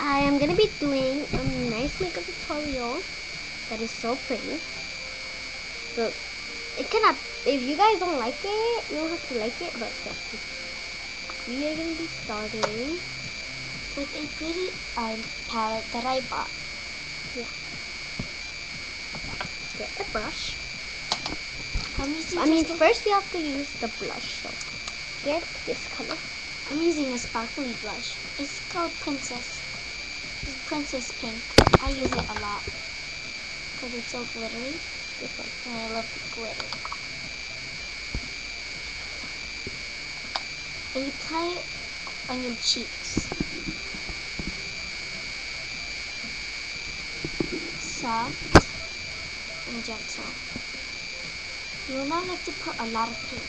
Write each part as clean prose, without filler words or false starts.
I am gonna be doing a nice makeup tutorial that is so pretty. But it cannot, if you guys don't like it, you don't have to like it, but still. We are gonna be starting with a pretty eye palette that I bought. Yeah. Get the brush. First you have to use the blush. So get this color. I'm using a sparkly blush. It's called Princess. It's Princess Pink. I use it a lot because it's so glittery. This one. And I love the glitter. And you apply it on your cheeks. Soft and gentle. You will not like to put a lot of pink,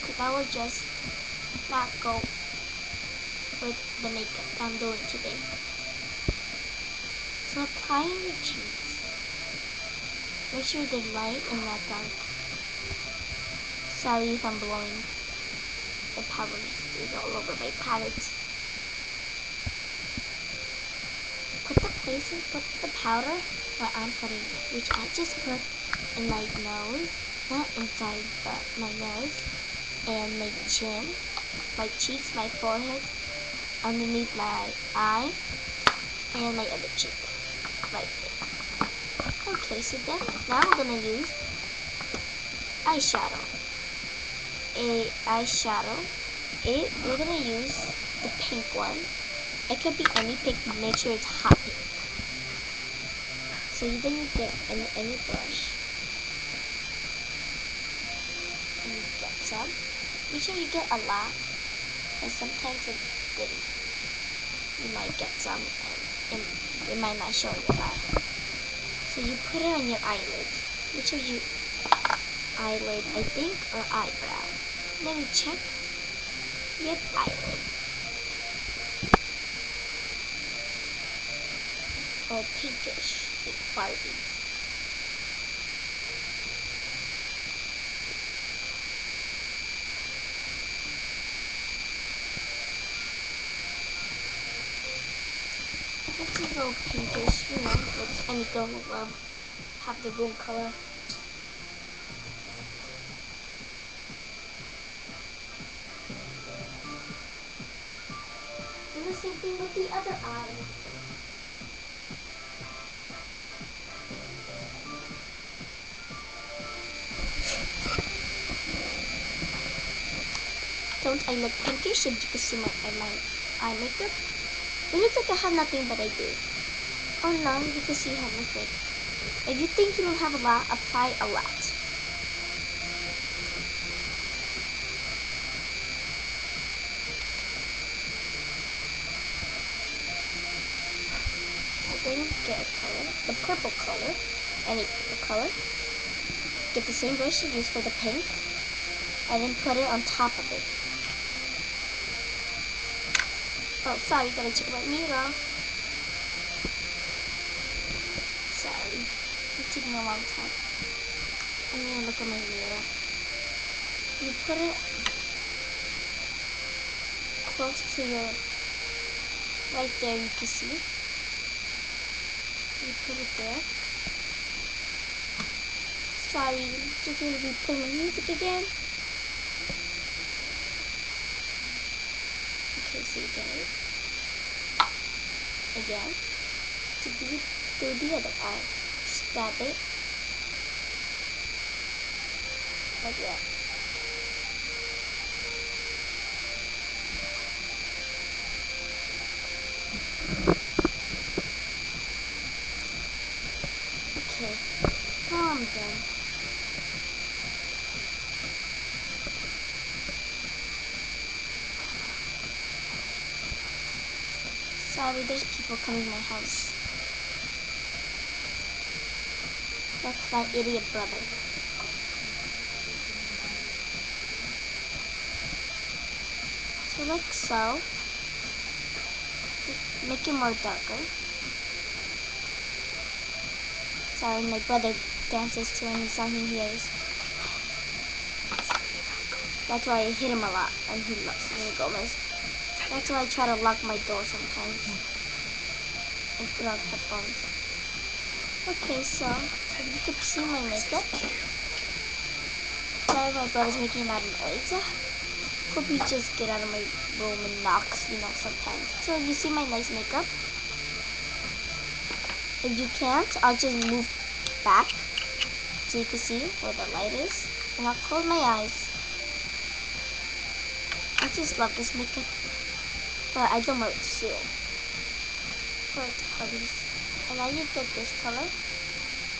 because that will just not go with the makeup that I'm doing today. So apply on your cheeks. Make sure they're light and not dark. Sorry if I'm blowing. The powder is all over my palette. Put the powder where I'm putting it, which I just put in my nose, not inside, but my nose, and my chin, my cheeks, my forehead, underneath my eye, and my other cheek, right there. Okay, so then now we're gonna use eyeshadow. We're gonna use the pink one. It could be any pink, but make sure it's hot pink. So then you get any brush, and you get some. Make sure you get a lot, because sometimes you might get some, and it might not show in your eye. So you put it on your eyelid. Make sure you eyelid, I think, or eyebrow. Let me check. Yep, eyelid. Or pinkish, like Barbie. It's a little pinkish, like any girl would love. Have the room color. And the same thing with the other eye. Don't I look pinkish? If you can see my eye makeup, it looks like I have nothing, but I do. Oh no, you can see how much like. If you think you don't have a lot, apply a lot. And then get a color, the purple color, any purple color. Get the same brush you use for the pink, and then put it on top of it. Oh, sorry, gotta check my mirror. Sorry, it's taking a long time. I'm gonna look at my mirror. You put it close to your, right there, you can see. You put it there. Sorry, just gonna be playing my music again. Okay, so you get it. Again. To do the other eye. Stab it. Like that. Okay, now I'm done. Sorry, there's people coming to my house. That's my idiot brother. So like so. Make it more darker. Sorry, my brother dances to any song he hears. That's why I hit him a lot, and he loves Selena Gomez. That's why I try to lock my door sometimes and put on headphones. Okay, so you could see my makeup. Sorry, my brother's making a lot of noise. Hope you just get out of my room and knocks, sometimes. So you see my nice makeup? If you can't, I'll just move back so you can see where the light is. And I'll close my eyes. I just love this makeup. But I don't wear it soon. For parties. And now you get this color.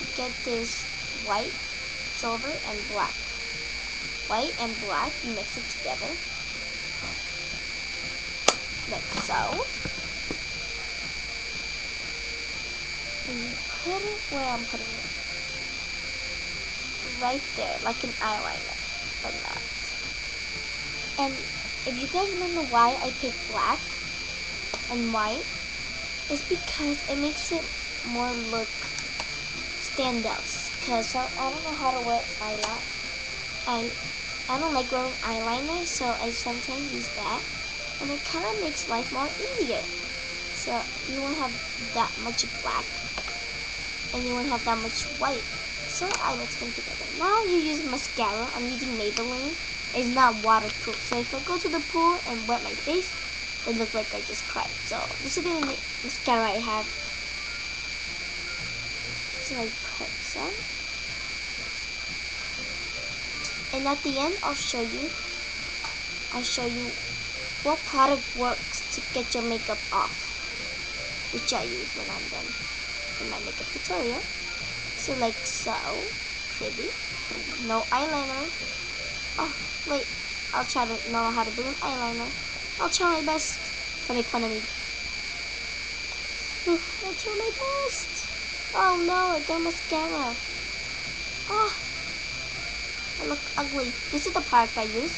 You get this white, silver, and black. White and black, you mix it together. Like so. And you put it where I'm putting it. Right there, like an eyeliner, but not. And if you guys remember why I picked black and white, it's because it makes it more look standouts. Cause I don't know how to wear eyeliner. I don't like wearing eyeliner, so I sometimes use that, and it kind of makes life more easier. So you won't have that much black, and you won't have that much white. So I mix them together. Now you use mascara. I'm using Maybelline. It's not waterproof, so if I go to the pool and wet my face, it looks like I just cried. So this is the only mascara I have. So I put some. And at the end, I'll show you what product works to get your makeup off, which I use when I'm done in my makeup tutorial. So like so, pretty. No eyeliner. Oh, wait. I'll try to know how to do an eyeliner. I'll try my best. Don't make fun of me. I'll try my best. Oh no, I got mascara. Oh, I look ugly. This is the product I use.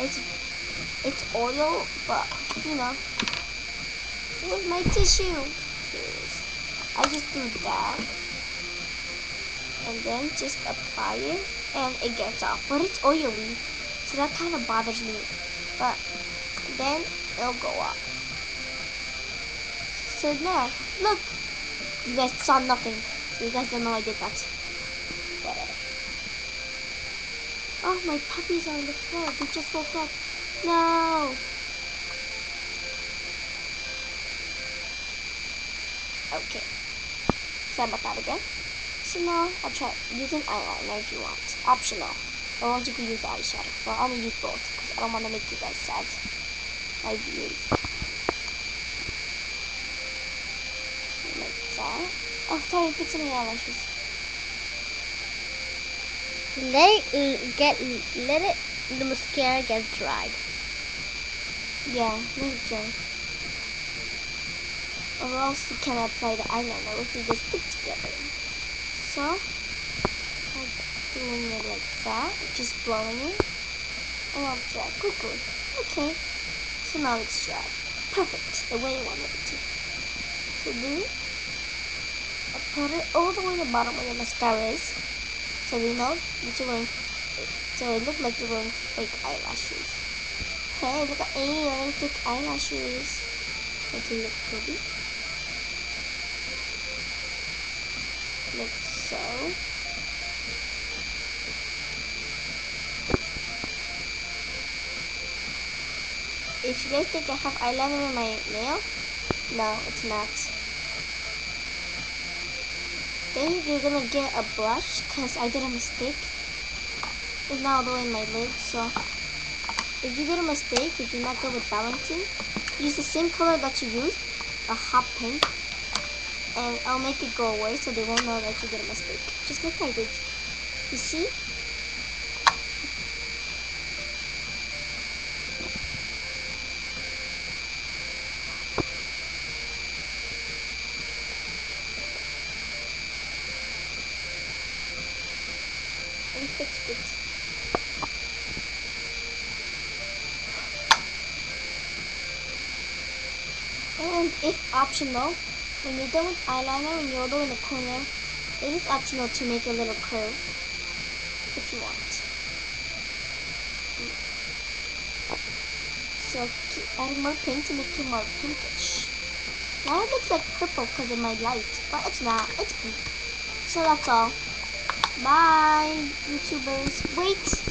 It's oil, but where's my tissue? Here it is. I just do that, and then just apply it, and it gets off. But it's oily, so that kind of bothers me. But then it'll go off. So there, look. You guys saw nothing, so you guys don't know I did that. Whatever. Oh, my puppies are on the floor. They just woke up. No. Okay. Sorry about that again. So now I'll try using eyeliner if you want. Optional. Or else you can use eyeshadow. But I'm gonna use both because I don't want to make you guys sad. My viewers. Like that. Oh, sorry, fixing my eyelashes. The mascara get dried. Yeah, let it dry. Or else you can apply the eyeliner if you just stick together. So, I'm doing it like that, just blowing it, and I'll dry quickly. Okay, so now it's dry. Perfect, the way I wanted it to. So then, I'll put it all the way in the bottom where your mascara is, so we know that you're wearing, so it looks like you're wearing fake eyelashes. Hey, look at me wearing fake eyelashes. Make it look pretty. Like so. If you guys think I have eyeliner in my nail, no, it's not. Then you're gonna get a brush, because I did a mistake. It's now all the way in my lid, so if you did a mistake, if you're not good with balancing, use the same color that you used, a hot pink, and I'll make it go away so they won't know that you did a mistake. Just like I did. You see? And fixed it. And if optional, when you're done with eyeliner, when you're all the way in the corner, it is optional to make a little curve if you want. So keep adding more pink to make it more pinkish. Now it looks like purple because of my light, but it's not. It's pink. So that's all. Bye, YouTubers. Wait.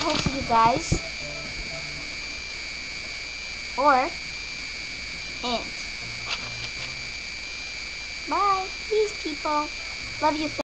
Hope you guys or and bye. Peace, people. Love you.